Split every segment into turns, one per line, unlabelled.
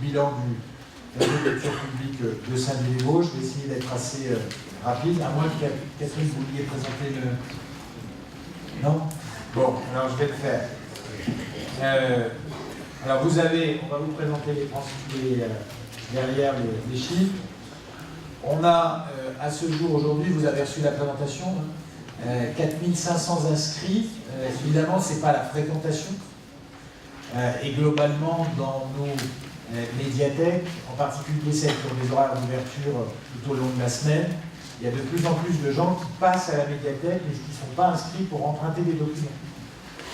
bilan du réseau de lecture publique de Saint-Dié-les-Vosges. Je vais essayer d'être assez rapide, à moins que Catherine, vous vouliez présenter le... Non? Bon, alors je vais le faire. Alors on va vous présenter derrière les chiffres. On a, à ce jour aujourd'hui, vous avez reçu la présentation, 4500 inscrits. Évidemment, ce n'est pas la fréquentation. Et globalement, dans nos médiathèques, en particulier celles qui ont des horaires d'ouverture tout au long de la semaine, il y a de plus en plus de gens qui passent à la médiathèque mais qui ne sont pas inscrits pour emprunter des documents.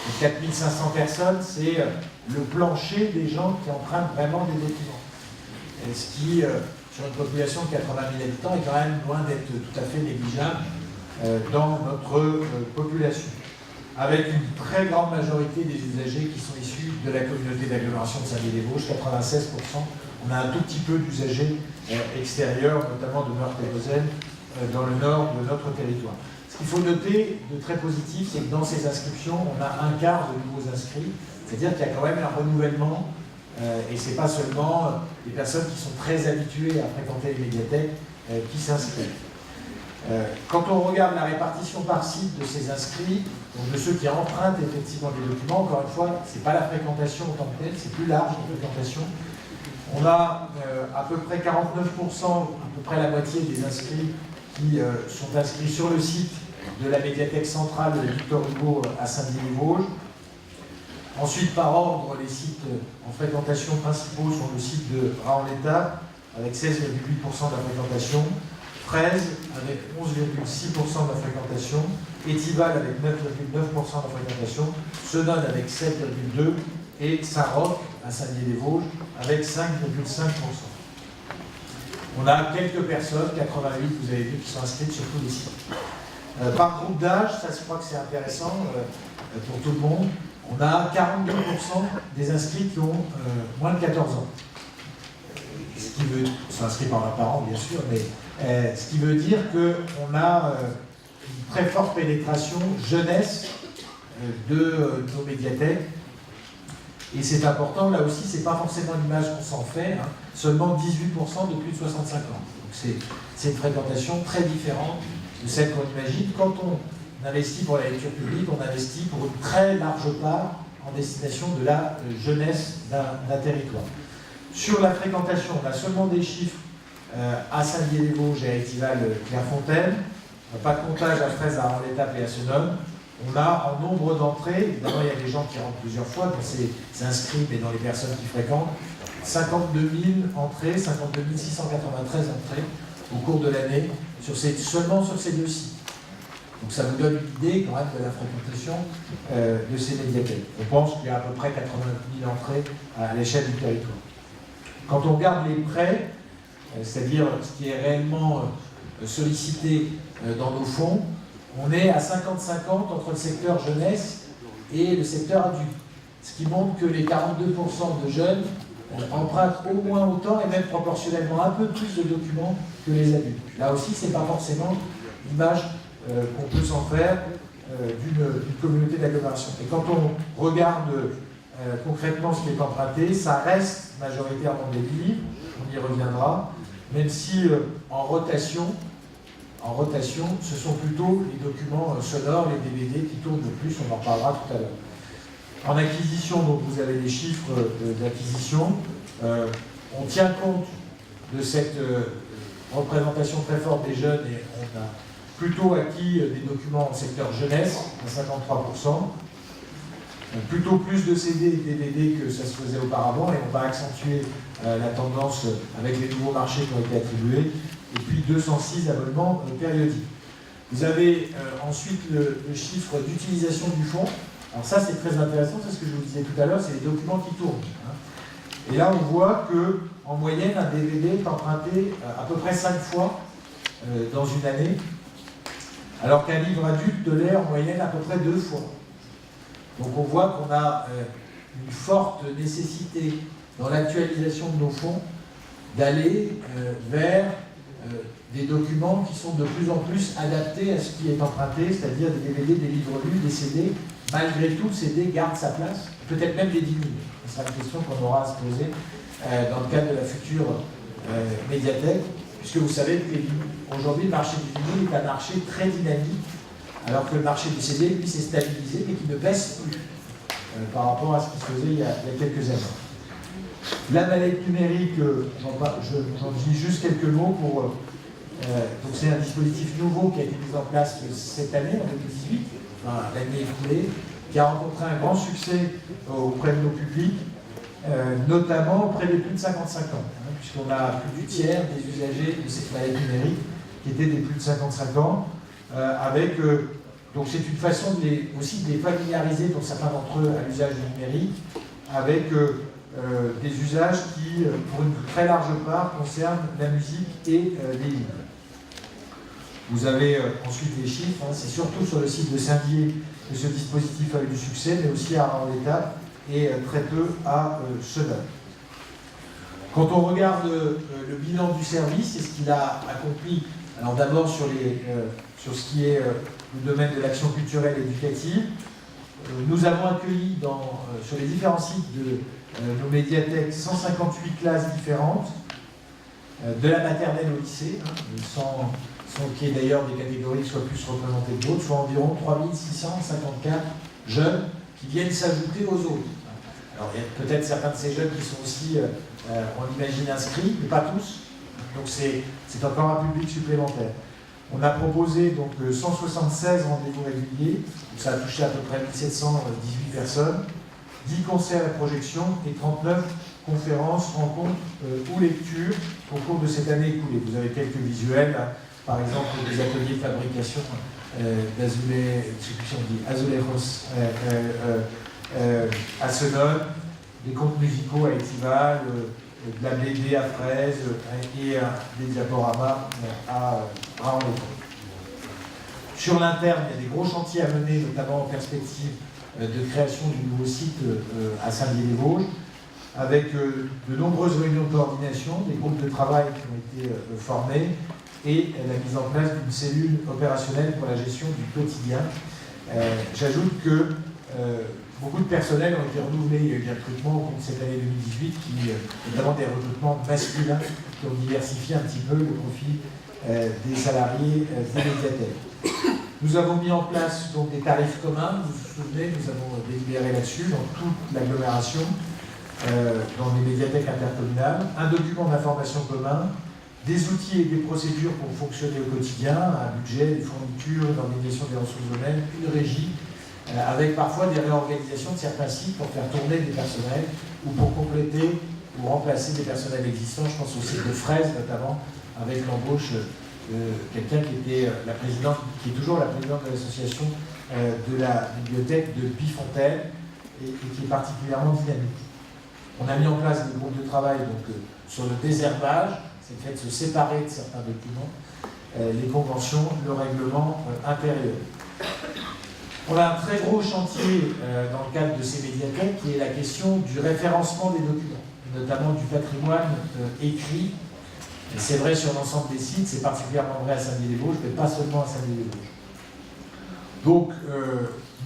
Donc 4500 personnes, c'est le plancher des gens qui empruntent vraiment des documents. Et ce qui, sur une population de 80 000 habitants, est quand même loin d'être tout à fait négligeable dans notre population. Avec une très grande majorité des usagers qui sont issus de la communauté d'agglomération de Saint-Dié-les-Vosges, 96%. On a un tout petit peu d'usagers extérieurs, notamment de Meurthe-et-Moselle, dans le nord de notre territoire. Ce qu'il faut noter de très positif, c'est que dans ces inscriptions, on a un quart de nouveaux inscrits, c'est-à-dire qu'il y a quand même un renouvellement, et ce n'est pas seulement des personnes qui sont très habituées à fréquenter les médiathèques qui s'inscrivent. Quand on regarde la répartition par site de ces inscrits, donc de ceux qui empruntent effectivement des documents, encore une fois, ce n'est pas la fréquentation en tant que telle, c'est plus large la fréquentation. On a à peu près 49%, à peu près la moitié des inscrits qui sont inscrits sur le site de la médiathèque centrale de Victor Hugo à Saint-Dié-les-Vosges. Ensuite, par ordre, les sites en fréquentation principaux sont le site de Raon-l'État, avec 16,8% de la fréquentation, Fraise avec 11,6% de la fréquentation, Étival avec 9,9% de la fréquentation, Senonne avec 7,2% et Saint-Roch à Saint-Dié-les-Vosges avec 5,5%. On a quelques personnes, 88, vous avez vu, qui sont inscrites sur tous les sites. Par groupe d'âge, ça je crois que c'est intéressant pour tout le monde, on a 42% des inscrits qui ont moins de 14 ans. Ce qui veut, ils sont inscrits par leurs parents bien sûr, mais ce qui veut dire qu'on a une très forte pénétration jeunesse de nos médiathèques. Et c'est important, là aussi, c'est pas forcément l'image qu'on s'en fait, hein. Seulement 18% de plus de 65 ans. Donc c'est une fréquentation très différente de celle qu'on imagine. Quand on investit pour la lecture publique, on investit pour une très large part en destination de la jeunesse d'un territoire. Sur la fréquentation, on a seulement des chiffres à Saint-Dié-les-Vosges et à Étival-Clairefontaine, pas de comptage à Fraise, à Raon-l'État et à Senonne. On a en nombre d'entrées, évidemment il y a des gens qui rentrent plusieurs fois, donc c'est inscrit, mais dans les personnes qui fréquentent, 52 000 entrées, 52 693 entrées au cours de l'année, seulement sur ces deux sites. Donc ça vous donne une idée quand même de la fréquentation de ces médiathèques. On pense qu'il y a à peu près 80 000 entrées à l'échelle du territoire. Quand on regarde les prêts, c'est-à-dire ce qui est réellement sollicité dans nos fonds, on est à 50-50 entre le secteur jeunesse et le secteur adulte. Ce qui montre que les 42% de jeunes empruntent au moins autant et même proportionnellement un peu plus de documents que les adultes. Là aussi, ce n'est pas forcément l'image qu'on peut s'en faire d'une communauté d'agglomération. Et quand on regarde concrètement ce qui est emprunté, ça reste majoritairement des livres, on y reviendra, même si en rotation, ce sont plutôt les documents sonores, les DVD qui tournent le plus, on en parlera tout à l'heure. En acquisition, donc vous avez les chiffres d'acquisition. On tient compte de cette représentation très forte des jeunes et on a plutôt acquis des documents en secteur jeunesse, à 53%. Plutôt plus de CD et DVD que ça se faisait auparavant et on va accentuer la tendance avec les nouveaux marchés qui ont été attribués. Et puis 206 abonnements périodiques. Vous avez ensuite le chiffre d'utilisation du fonds. Alors ça c'est très intéressant, c'est ce que je vous disais tout à l'heure, c'est les documents qui tournent. Hein. Et là on voit qu'en moyenne un DVD est emprunté à peu près 5 fois dans une année, alors qu'un livre adulte de l'est en moyenne à peu près 2 fois. Donc on voit qu'on a une forte nécessité dans l'actualisation de nos fonds d'aller vers des documents qui sont de plus en plus adaptés à ce qui est emprunté, c'est-à-dire des DVD, des livres lus, des CD. Malgré tout, le CD garde sa place, peut-être même des 10 000. Ce sera une question qu'on aura à se poser dans le cadre de la future médiathèque, puisque vous savez qu'aujourd'hui, le marché du vinyle est un marché très dynamique, alors que le marché du CD, lui, s'est stabilisé, mais qui ne baisse plus par rapport à ce qui se faisait il y a quelques années. La mallette numérique, j'en dis juste quelques mots pour... donc c'est un dispositif nouveau qui a été mis en place cette année, en 2018, enfin, l'année écoulée, qui a rencontré un grand succès auprès de nos publics, notamment auprès des plus de 55 ans, hein, puisqu'on a plus du tiers des usagers de cette mallette numérique qui étaient des plus de 55 ans, avec... donc c'est une façon aussi de les familiariser pour certains d'entre eux à l'usage du numérique, avec des usages qui, pour une très large part, concernent la musique et les livres. Vous avez ensuite les chiffres, hein, c'est surtout sur le site de Saint-Dié que ce dispositif a eu du succès, mais aussi à Arles-l'État et très peu à Sedan. Quand on regarde le bilan du service et ce qu'il a accompli, alors d'abord sur ce qui est le domaine de l'action culturelle et éducative, nous avons accueilli sur les différents sites de nos médiathèques 158 classes différentes, de la maternelle au lycée, hein, sans qu'il y ait d'ailleurs des catégories qui soient plus représentées que d'autres, soit environ 3654 jeunes qui viennent s'ajouter aux autres. Alors il y a peut-être certains de ces jeunes qui sont aussi, on imagine, inscrits, mais pas tous, donc c'est encore un public supplémentaire. On a proposé donc 176 rendez-vous réguliers, ça a touché à peu près 1718 personnes, 10 concerts et projections et 39 conférences, rencontres ou lectures au cours de cette année écoulée. Vous avez quelques visuels, hein, par exemple des ateliers de fabrication azulejos à Sedan, des contes musicaux à Étival, de la BD à Fraise et des diaporamas à Arles-l'État. Sur l'interne, il y a des gros chantiers à mener, notamment en perspective de création du nouveau site à Saint-Dié-des-Vosges, avec de nombreuses réunions de coordination, des groupes de travail qui ont été formés et la mise en place d'une cellule opérationnelle pour la gestion du quotidien. J'ajoute que beaucoup de personnels ont été renouvelés, il y a eu des recrutements au cours de cette année 2018, notamment des recrutements masculins qui ont diversifié un petit peu le profil des salariés des médiathèques. Nous avons mis en place donc, des tarifs communs, vous vous souvenez, nous avons délibéré là-dessus dans toute l'agglomération, dans les médiathèques intercommunales, un document d'information commun, des outils et des procédures pour fonctionner au quotidien, un budget, des fournitures, une organisation des ressources humaines, une régie, avec parfois des réorganisations de certains sites pour faire tourner des personnels ou pour compléter ou remplacer des personnels existants. Je pense au site de Fraise notamment, avec l'embauche de quelqu'un qui était la présidente, qui est toujours la présidente de l'association de la bibliothèque de Bifontaine et qui est particulièrement dynamique. On a mis en place des groupes de travail donc, sur le désherbage, c'est le fait de se séparer de certains documents, les conventions, le règlement intérieur. On a un très gros chantier dans le cadre de ces médiathèques qui est la question du référencement des documents, notamment du patrimoine écrit. Et c'est vrai sur l'ensemble des sites, c'est particulièrement vrai à Saint-Dié-des-Vosges, mais pas seulement à Saint-Dié-des-Vosges. Donc,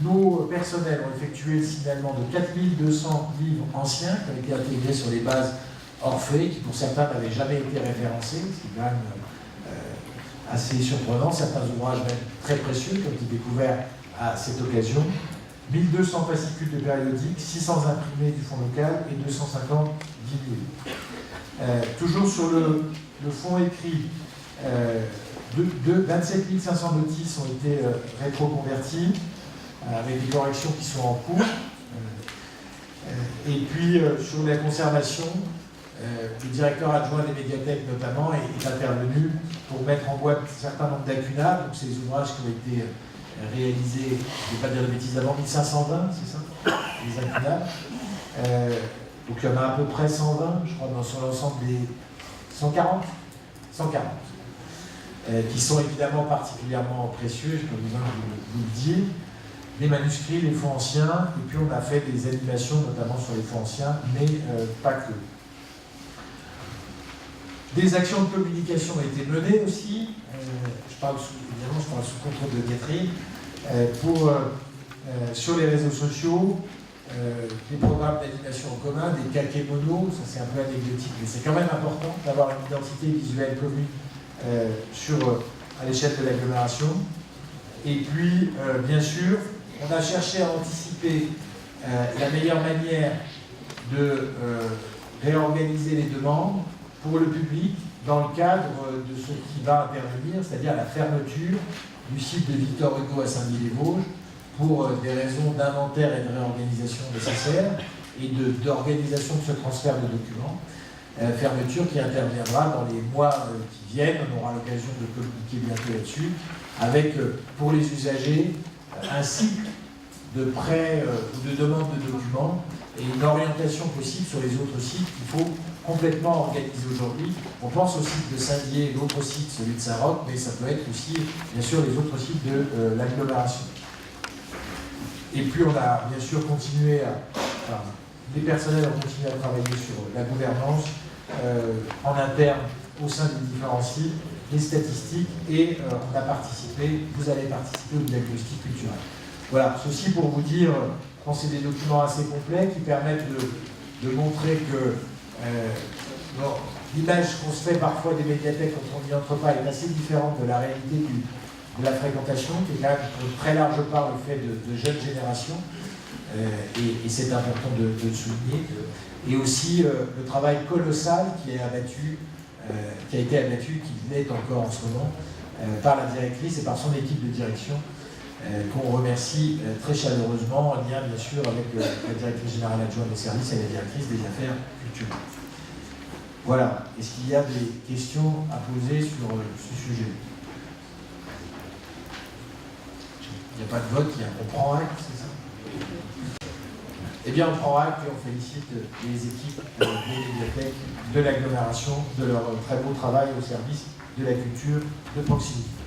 nos personnels ont effectué le signalement de 4200 livres anciens qui ont été intégrés sur les bases Orphée, qui pour certains n'avaient jamais été référencés, ce qui est quand même assez surprenant. Certains ouvrages même très précieux qui ont été découverts à cette occasion. 1200 fascicules de périodiques, 600 imprimés du fonds local et 250 vinyles. Toujours sur le fond écrit, 27 500 notices ont été rétroconverties, avec des corrections qui sont en cours. Et puis, sur la conservation, le directeur adjoint des médiathèques, notamment, est intervenu pour mettre en boîte un certain nombre d'acunas, donc ces ouvrages qui ont été réalisés, je ne vais pas dire de bêtises, avant 1520, c'est ça, les acunas. Donc il y en a à peu près 120, je crois, sur l'ensemble des 140, qui sont évidemment particulièrement précieux, je n'ai pas besoin de vous le dire. Les manuscrits, les fonds anciens, et puis on a fait des animations, notamment sur les fonds anciens, mais pas que. Des actions de communication ont été menées aussi, évidemment je parle sous contrôle de Catherine, sur les réseaux sociaux, des programmes d'animation en commun, des kakémonos, ça c'est un peu anecdotique, mais c'est quand même important d'avoir une identité visuelle commune à l'échelle de l'agglomération. Et puis, bien sûr, on a cherché à anticiper la meilleure manière de réorganiser les demandes pour le public dans le cadre de ce qui va intervenir, c'est-à-dire la fermeture du site de Victor Hugo à Saint-Denis-les-Vosges pour des raisons d'inventaire et de réorganisation nécessaires et d'organisation de ce transfert de documents. Fermeture qui interviendra dans les mois qui viennent. On aura l'occasion de communiquer bientôt là-dessus, avec pour les usagers un cycle de prêt ou de demande de documents et une orientation possible sur les autres sites qu'il faut complètement organiser aujourd'hui. On pense au site de Saint-Dié, l'autre site, celui de Saint-Roch, mais ça peut être aussi, bien sûr, les autres sites de l'agglomération. Et puis on a bien sûr continué les personnels ont continué à travailler sur la gouvernance en interne au sein des différents sites, les statistiques, et on a participé, vous allez participer au diagnostic culturel. Voilà, ceci pour vous dire, je pense que c'est des documents assez complets qui permettent de montrer que l'image qu'on se fait parfois des médiathèques quand on n'y entre pas est assez différente de la réalité de la fréquentation, qui est quand même pour une très large part le fait de jeunes générations, et c'est important de le souligner. Et aussi le travail colossal qui a été abattu, qui l'est encore en ce moment, par la directrice et par son équipe de direction, qu'on remercie très chaleureusement, en lien bien sûr avec la directrice générale adjointe des services et la directrice des affaires culturelles. Voilà. Est-ce qu'il y a des questions à poser sur ce sujet? Il n'y a pas de vote, on prend acte, c'est ça? Eh bien, on prend acte et on félicite les équipes des médiathèques de l'agglomération de leur très beau travail au service de la culture de proximité.